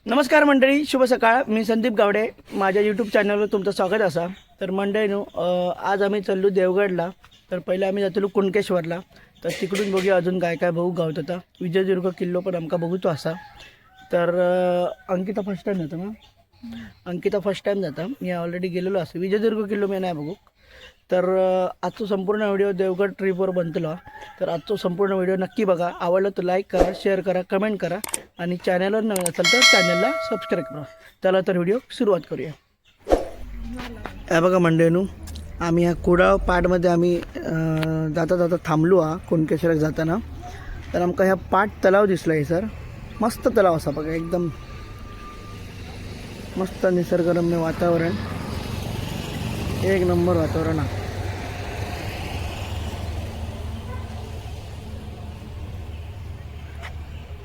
नमस्कार मंडळी, शुभ सकाळ. मी संदीप गावडे. माझ्या यूट्यूब चॅनलवर तुमचं स्वागत असा. तर मंडळीनो, आज आम्ही चाललो देवगडला. तर पहिले आम्ही जातलो कुणकेश्वरला. तर तिकडून बघूया अजून काय काय बघू गावत होता. विजयदुर्ग किल्लो पण आमका बघूचो असा. तर अंकिता फर्स्ट टाईम जाता ना. अंकिता फर्स्ट टाईम जाता. मी ऑलरेडी गेलेलो असं. विजयदुर्ग किल्लो मी नाही बघू. तर आजचा संपूर्ण व्हिडिओ देवगड ट्रिपवर बनतलो. तर आजचा संपूर्ण व्हिडिओ नक्की बघा. आवडलं तर लाईक करा, शेअर करा, कमेंट करा आणि चॅनलवर नवीन असेल तर चॅनलला सबस्क्राईब करा. चला तर व्हिडिओ सुरुवात करूया. हे बघा मंडळींनो, आम्ही ह्या कुडाळ पाटमध्ये आम्ही जाता जाता थांबलो हा कुणकेश्वराक जाताना. तर आमका ह्या पाट तलाव दिसला आहे सर. मस्त तलाव असा बघा, एकदम मस्त निसर्गरम्य वातावरण, एक नंबर वातावरण आहे.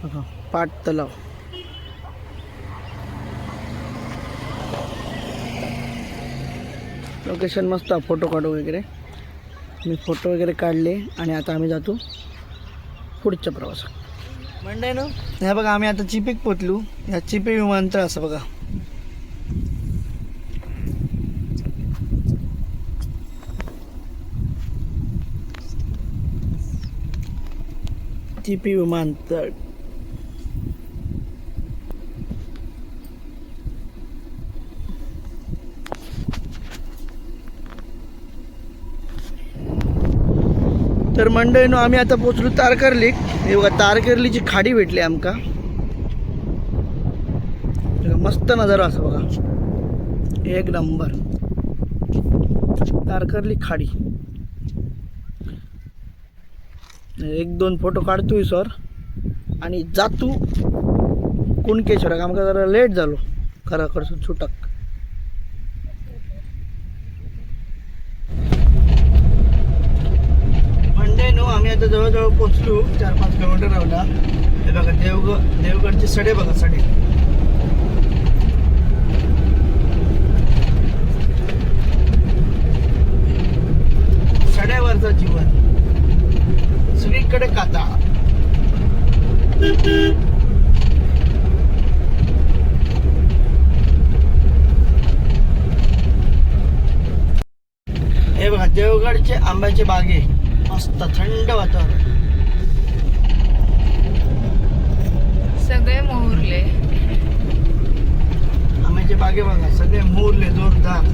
बघा पाट तलाव. लोकेशन मस्त आहे, फोटो काढू वगैरे. मी फोटो वगैरे काढले आणि आता आम्ही जातो पुढच्या प्रवासात. मंडे ना, हे बघा आम्ही आता चिपीक पोचलो. ह्या चिपी विमानतळ असं बघा. चिपी विमानतळ. तर मंडळीनो, आम्ही आता पोचलो तारकर्ली. हे बघा तारकर्लीची खाडी भेटली आमका. मस्त नजारा असं बघा, एक नंबर. तारकर्ली खाडी. एक दोन फोटो काढतोय सर आणि जातो कुणकेश्वराक. आमका जरा लेट झालो घराकडसून सुटक. मंडळीनो, आम्ही आता जवळजवळ पोचलो. 4-5 किलोमीटर राहिला. हे बघा देवगडचे सडे बघा, सडे. सड्यावरचं जीवन, सगळीकडे काता. हे बघा देवगडचे आंब्याचे बागे, मस्त थंड वातावरण. सगळे मोहरले. आंब्याचे बागे बघा, सगळे मोहरले जोरदार.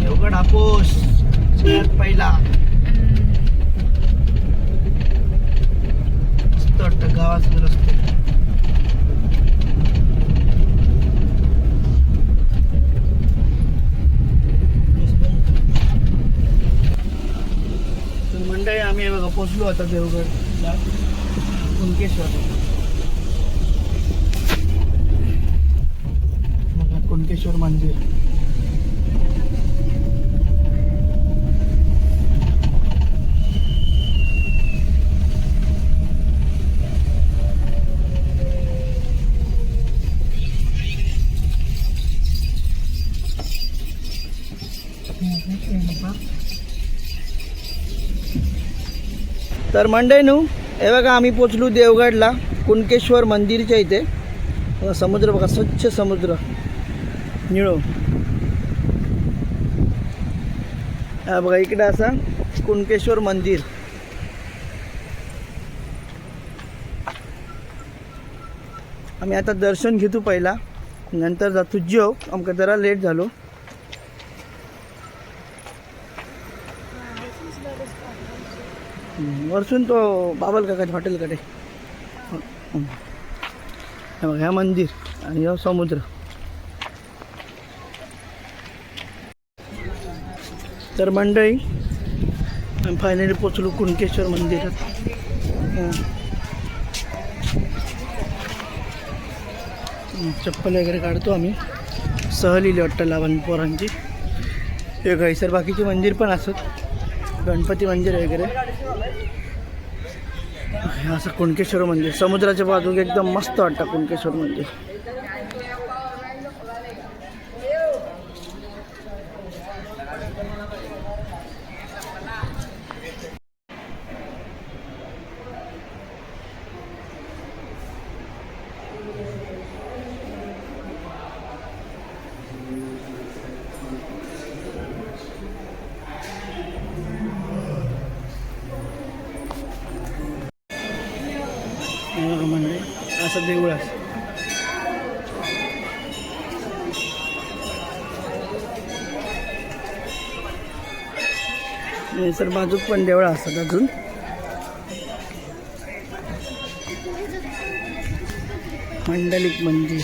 देवगड हापूस सगळ्यात पहिला. मस्त वाटतं गावाचे रस्ते. मंडळी, आम्ही बघा पोचलो आता देवगडला, कुणकेश्वर. बघा कुणकेश्वर मंदिर. तर मंडळीनो, हे बघा आम्ही पोचलो देवगडला कुणकेश्वर मंदिरच्या इथे. बघा समुद्र बघा, स्वच्छ समुद्र, निळो. हा बघा इकडे असा कुणकेश्वर मंदिर. आम्ही आता दर्शन घेतो पहिला, नंतर जातो जेव. आमका जरा लेट झालो. वरसून तो बाबल काकाच्या हॉटेलकडे. ह्या मंदिर आणि ह्या समुद्र. तर मंडळी, आम्ही फायनली पोचलो कुणकेश्वर मंदिरात. चप्पल वगैरे काढतो आम्ही. सहलीली वाटतं लहान पोरांची. हे घैसर बाकीचे मंदिर पण असत, गणपती मंदिर वगैरे. असं कुणकेश्वर मंदिर समुद्राच्या बाजूला एकदम मस्त वाटतं कुणकेश्वर मंदिर. असं देऊळ असं. सर बाजूक पण देवळं असतात अजून. मंडलिक मंदिर.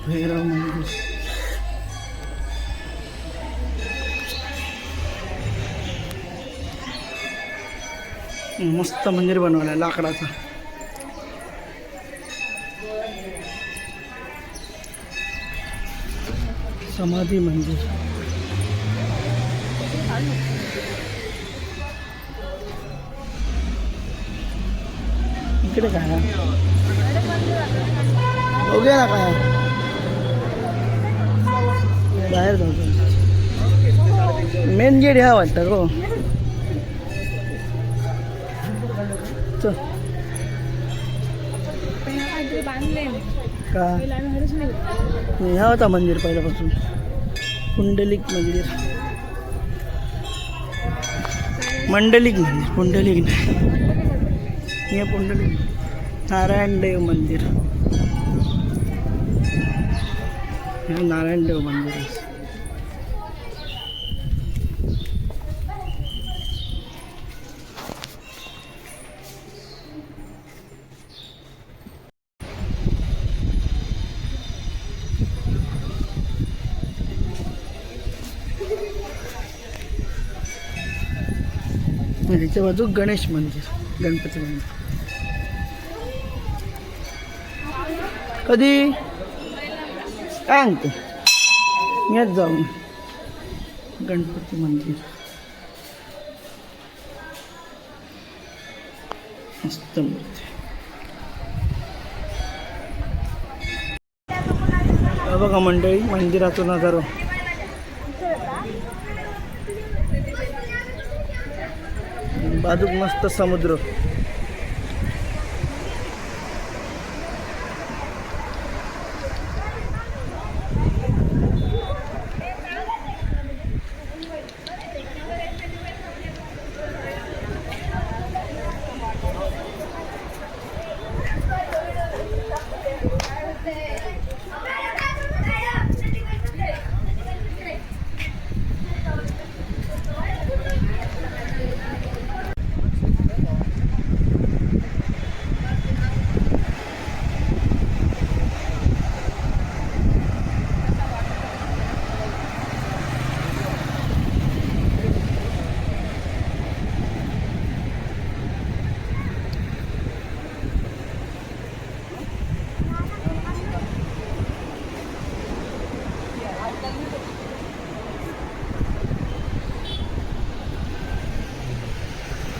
भैरव मंदिर. मस्त मंदिर बनवलं लाकडाचं. समाधी मंदिर. इकडे काय बघूया ना काय बाहेर जातो. मेन गेट ह्या वाटतं हो. चल का ह्या होता मंदिर पहिल्यापासून. पुंडलिक मंदिर. मंडलिक मंदिर पुंडलिक नाही. हे पुंडलिक. नारायण देव मंदिर. हे नारायण देव मंदिर आहे. ह्याच्या बाजू गणेश मंदिर. गणपती मंदिर. कधी काय सांगतो मीच जाऊन. गणपती मंदिर मस्त मूर्ती. बघा मंडळी मंदिरातून नजारा. बाजूक मस्त समुद्र.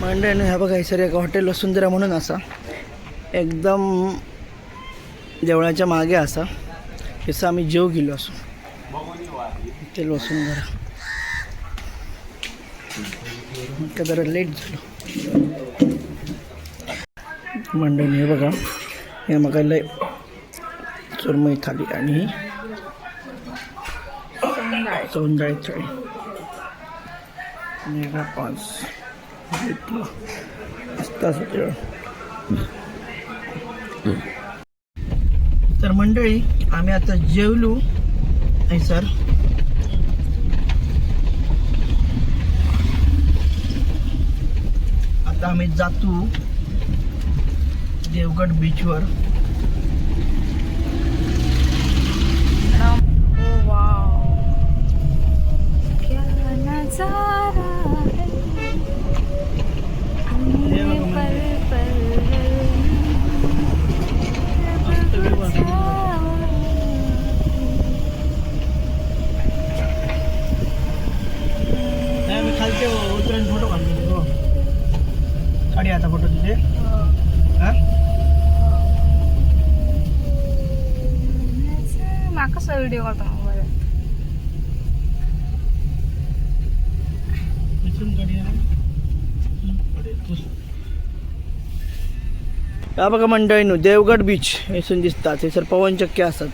मंडळीने ह्या बघा सर एका हॉटेल वसुंधरा म्हणून असा एकदम देवळाच्या मागे असा. तसं आम्ही जेव गेलो असो हॉटेल वसुंधरा. का जरा लेट झालो. मंडळीने हे बघा हे मग लय चुरमई थाली आणि सौंदाळी थाळी. मेगा 5 तर मंडळी आम्ही आता जेवलो आहे सर. आता आम्ही जातो देवगड बीचवर. उतरून फोटो काढले काढी आता फोटो तिथे. हा कसा व्हिडिओ काढतो मोबाईल या बघा मंडळीनो देवगड बीच इथून दिसतात हे सर पवनचक्की असतात.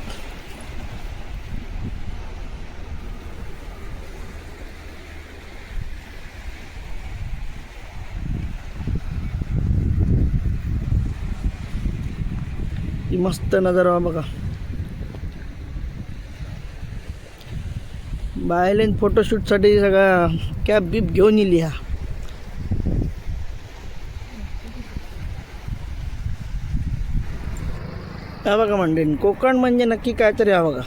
ही मस्त नजारा बघा. बायलेन फोटोशूटसाठी सगळा कॅब बीप घेऊन येईल. हा बघा मंडळी कोकण म्हणजे नक्की काय तरी हा बघा.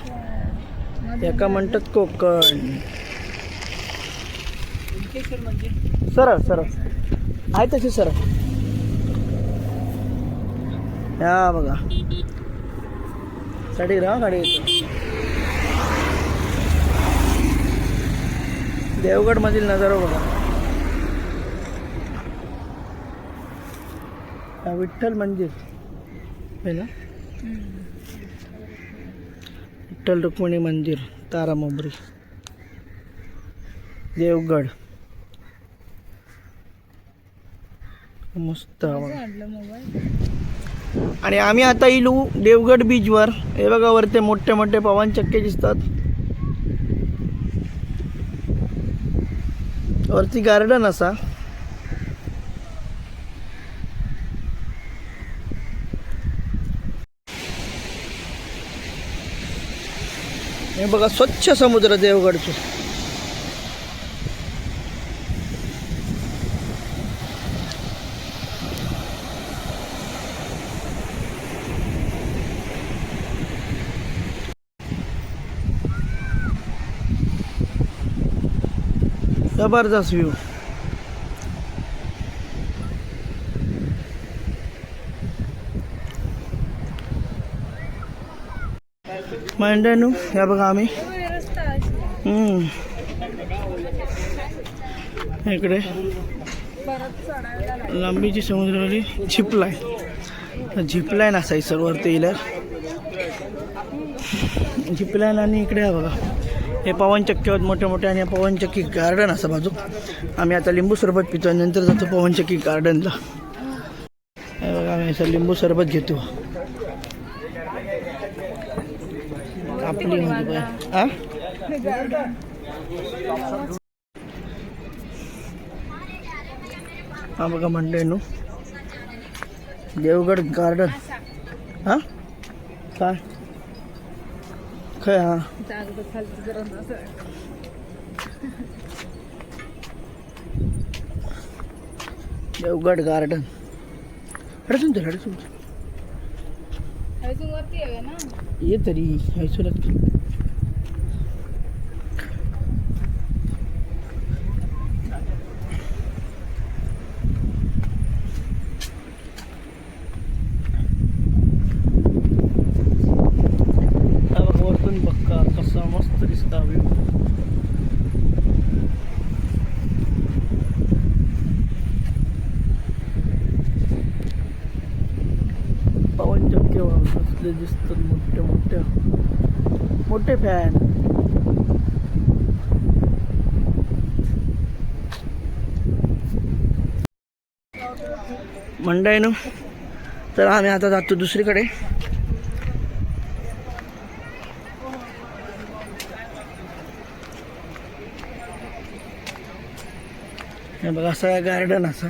एका म्हणतात कोकण सरळ सरळ आहे तशी सरळ. या बघा साठी राहा गाडी येतो. देवगड मधील नजारा बघा. विठ्ठल मंदिर आहे ना. विठ्ठल रुक्मिणी मंदिर तारामोबरी देवगड मस्त हवा. आणि आम्ही आता इलू देवगड बीचवर. हे बघा वरती मोठे मोठे पवनचक्के दिसतात. वरती गार्डन असा. हे बघा स्वच्छ समुद्र देवगडचं. जबरदस्त व्ह्यू. मंडळींनो या बघा आम्ही इकडे लांबीची समुद्रावरली झिपलाईन असायची सर्वरती येईल. झिपलाईन आणि इकडे हा बघा हे पवनचक्की आहेत मोठे मोठे. आणि पवनचक्की गार्डन असं बाजू. आम्ही आता लिंबू सरबत पितो आणि नंतर जातो पवनचक्की गार्डनला. हे बघा आम्ही असं लिंबू सरबत घेतो. आपली म्हणजे हा हा बघा मंडळींनो देवगड गार्डन. हा काय काय हा देवगड गार्डन. हडसून ये तरी हैसुरत. वरतून बघा कसा मस्त दिसता व्ह्यू. पवनचक्की असले दिसतात मोठे मोठे मोठे फॅन. मंडळीनो तर आम्ही आता जातो दुसरीकडे. हे बघा सगळा गार्डन असा.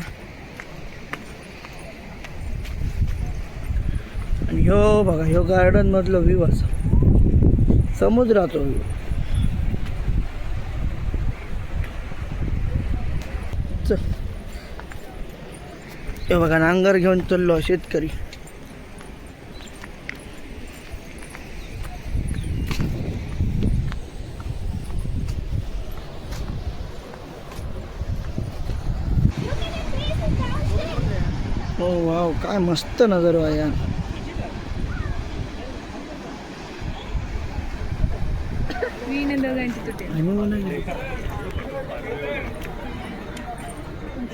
आणि ह्यो बघा ह्यो गार्डन मधलो व्ह्यू असा समुद्राचा व्ह्यू. हे बघा नांगर घेऊन चाललो शेतकरी. हो वाव काय मस्त नजारा आहे यार.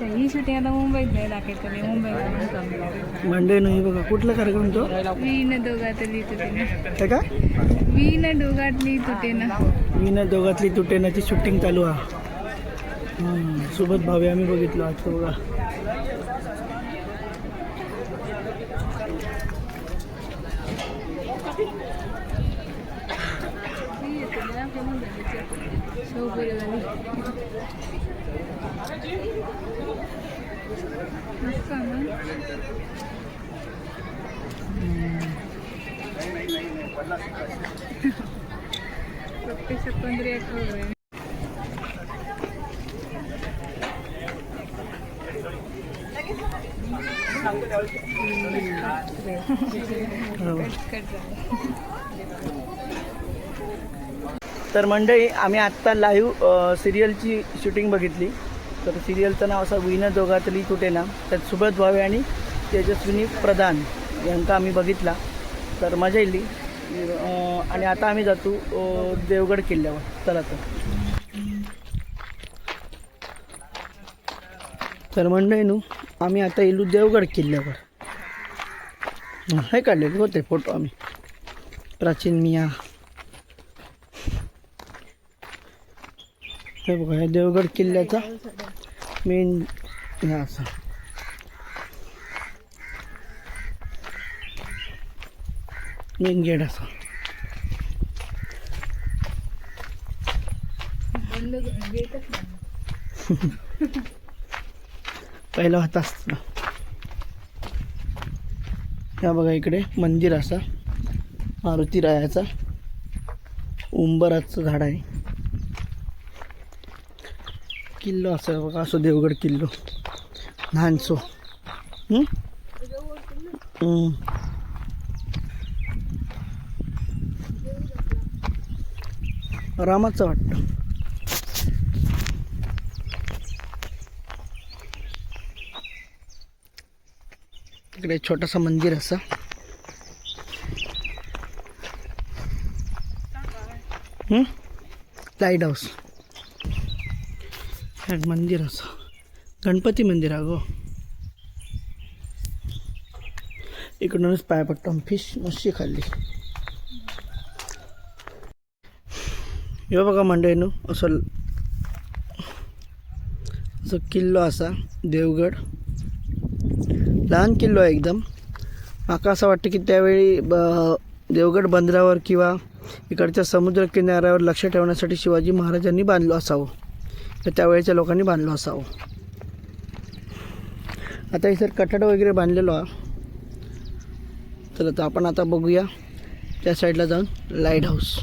ही शूटिंग आता मुंबईत नाही दाखवते मुंबईत मंडे नाही बघा कुठला कार्यक्रम तो वीण दोघातली तुटे काय का वीण दोघातली तुटे ना वीणा दोघातली तुटेनाची शूटिंग चालू आहे सोबत भावे आम्ही बघितलो आज बघा तर मंडळी आम्ही आत्ता लाईव्ह सिरियलची शूटिंग बघितली तर सिरियलचं नाव असं वीणा दोघातली तुटे ना त्यात सुब्रत भावे आणि तेजस्विनी प्रधान यांचा आम्ही बघितला तर मजा येईल आणि आता आम्ही जातो देवगड किल्ल्यावर चला तर मंडळीनू आम्ही आता येलो देवगड किल्ल्यावर हे काढलेले होते फोटो आम्ही प्राचीन मिया हे बघा हे देवगड किल्ल्याचा मेन हे असा मेन गेट असा पहिला होता असतं या बघा इकडे मंदिर असा मारुती रायाचा उंबराचं झाड आहे किल्लो असा बघा असो देवगड किल्लो लहानसो रामाचं वाटतं इकडे छोटासा मंदिर असा लाईट हाऊस मंदिर असं गणपती मंदिर आहे गो इकडूनच पाय पडतो फिश मच्छी खाल्ली हे बघा मंडळीनो असं किल्लो असा देवगड लहान किल्लो आहे एकदम माका असं वाटतं की त्यावेळी देवगड बंदरावर किंवा इकडच्या समुद्र किनाऱ्यावर लक्ष ठेवण्यासाठी शिवाजी महाराजांनी बांधलो असावं तर त्यावेळेच्या लोकांनी बांधलो असावं आता इथं कठड वगैरे बांधलेलो आहे तर आपण आता बघूया त्या साईडला जाऊन लाईट हाऊस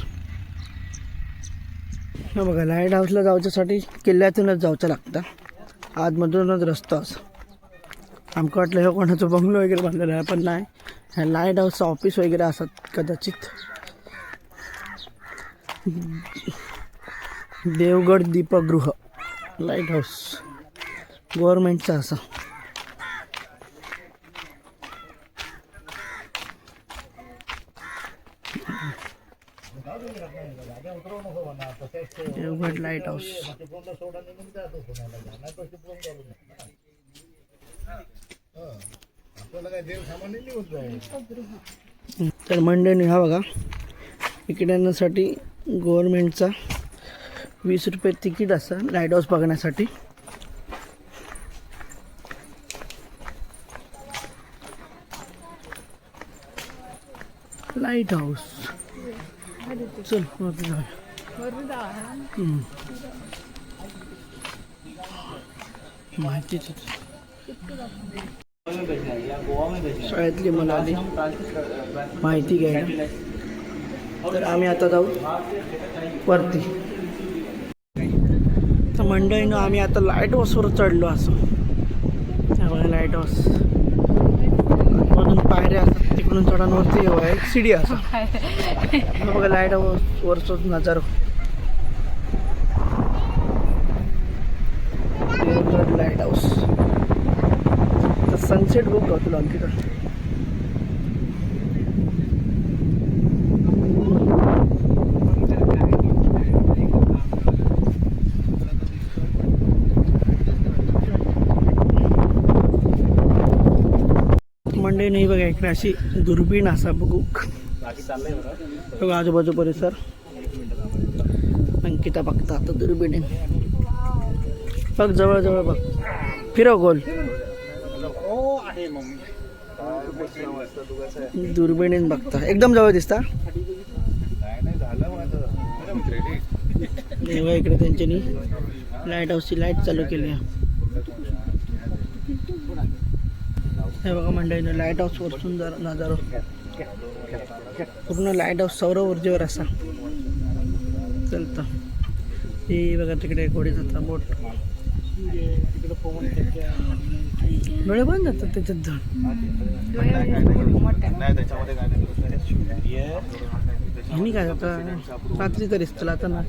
हा बघा लाईट हाऊसला जायच्यासाठी किल्ल्यातूनच जायचं लागतं आतमधूनच रस्ता असं आमचं वाटलं हे कोणाचं बंगलो वगैरे बांधलेलं आहे पण नाही ह्या लाईट हाऊसचं ऑफिस वगैरे असत कदाचित देवगड दीपगृह लाईट हाऊस गव्हर्मेंटचं असं देवगड लाईट हाऊस तर मंडळी हा बघा इकडे येण्यासाठी गव्हर्मेंटचा 20 रुपये तिकीट असं लाईट हाऊस बघण्यासाठी लाईट हाऊस चल माहितीच शाळेतली मला आली माहिती घ्यायला तर आम्ही आता जाऊ वरती तर मंडळीनं आम्ही आता लाईट हाऊसवर चढलो असं त्यामुळे लाईट हाऊस मधून पायऱ्या असतात तिकडून चढांवरती एक सीडी असं बघा लाईट हाऊस वरचोच नजारा लाईट हाऊस तर सनसेट बुक होतो आमच्याकडं मंडळी नाही बघा इकडे अशी दुर्बीण असा बघू बघा आजूबाजू परिसर. अंकिता बघता आता दुर्बिणी बघ जवळ बघ फिरव गोल दुर्बिणीन बघता एकदम जवळ दिसता. इकडे त्यांच्यानी लाईट हाऊसची लाईट चालू केली आहे. हे बघा मंडळीने लाईट हाऊस वर सुंदर नजारा पूर्ण लाईट हाऊस सौर ऊर्जेवर असा चलतं. हे बघा तिकडे घोडीचा बोट डोळे बंद जातात त्याच्यात जाऊन. आणि काय आता रात्री तरीच चला आता ना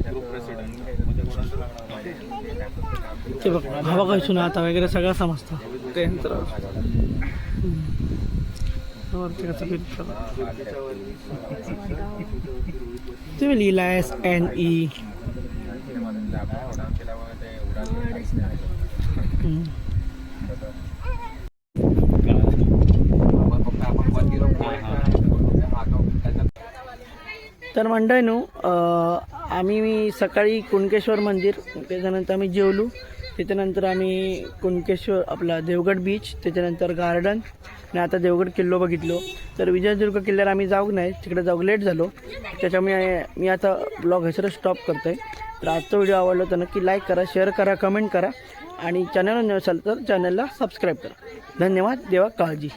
ते बघ हवा काय सुना आता वगैरे सगळं समजतं ते यंत्र तुम्ही लिहिला SNE. तर मंडळीनो आम्ही सकाळी कुणकेश्वर मंदिर त्याच्यानंतर आम्ही जेवलो. त्याच्यानंतर आम्ही कुणकेश्वर आपला देवगड बीच त्याच्यानंतर गार्डन आणि आता देवगड किल्लो बघितलो. तर विजयदुर्ग किल्ल्यावर आम्ही जाऊ नाही तिकडे जाऊ लेट झालो त्याच्यामुळे मी आता ब्लॉग ह्याच्यावर स्टॉप करतो आहे. तर आजचा व्हिडिओ आवडला तर नक्की लाईक करा शेअर करा कमेंट करा आणि चॅनलवर नसेल तर चॅनलला सबस्क्राईब करा. धन्यवाद. देवा काळजी.